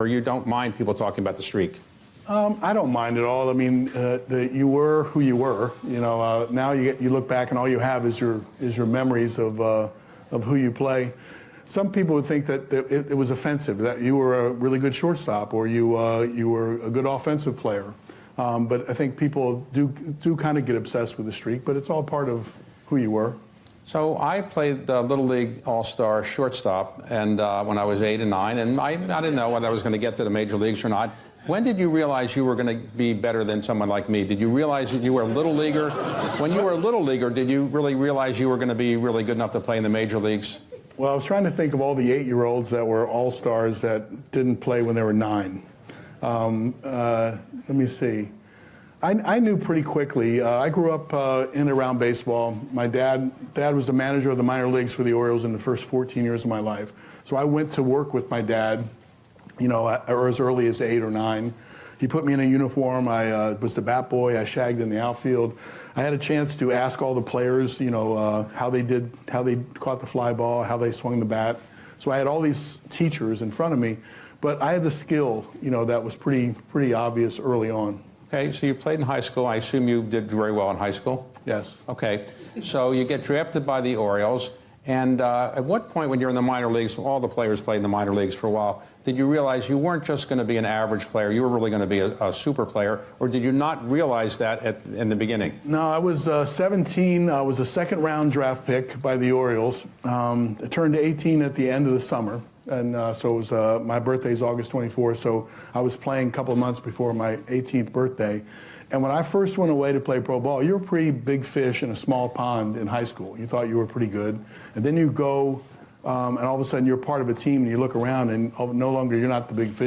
Or you don't mind people talking about the streak? I don't mind at all. I mean, you were who you were. You know, now you look back and all you have is your memories of who you play. Some people would think that it was offensive, that you were a really good shortstop or you were a good offensive player. But I think people do kind of get obsessed with the streak, but it's all part of who you were. So I played Little League All-Star shortstop and when I was 8 and 9, and I didn't know whether I was going to get to the major leagues or not. When did you realize you were going to be better than someone like me? Did you realize that you were a little leaguer? When you were a little leaguer, did you really realize you were going to be really good enough to play in the major leagues? Well, I was trying to think of all the 8-year-olds that were all-stars that didn't play when they were 9. Let me see. I knew pretty quickly. I grew up in and around baseball. My dad was the manager of the minor leagues for the Orioles in the first 14 years of my life. So I went to work with my dad, you know, or as early as 8 or 9. He put me in a uniform. I was the bat boy. I shagged in the outfield. I had a chance to ask all the players, you know, how they caught the fly ball, how they swung the bat. So I had all these teachers in front of me, but I had the skill, you know, that was pretty obvious early on. Okay, so you played in high school. I assume you did very well in high school? Yes. Okay, so you get drafted by the Orioles, and at what point when you're in the minor leagues, all the players played in the minor leagues for a while, did you realize you weren't just going to be an average player, you were really going to be a super player, or did you not realize that in the beginning? No, I was 17. I was a second-round draft pick by the Orioles. I turned 18 at the end of the summer. And so it was, my birthday is August 24th, so I was playing a couple of months before my 18th birthday. And when I first went away to play pro ball, you were a pretty big fish in a small pond in high school. You thought you were pretty good. And then you go, and all of a sudden you're part of a team, and you look around, and no longer you're not the big fish.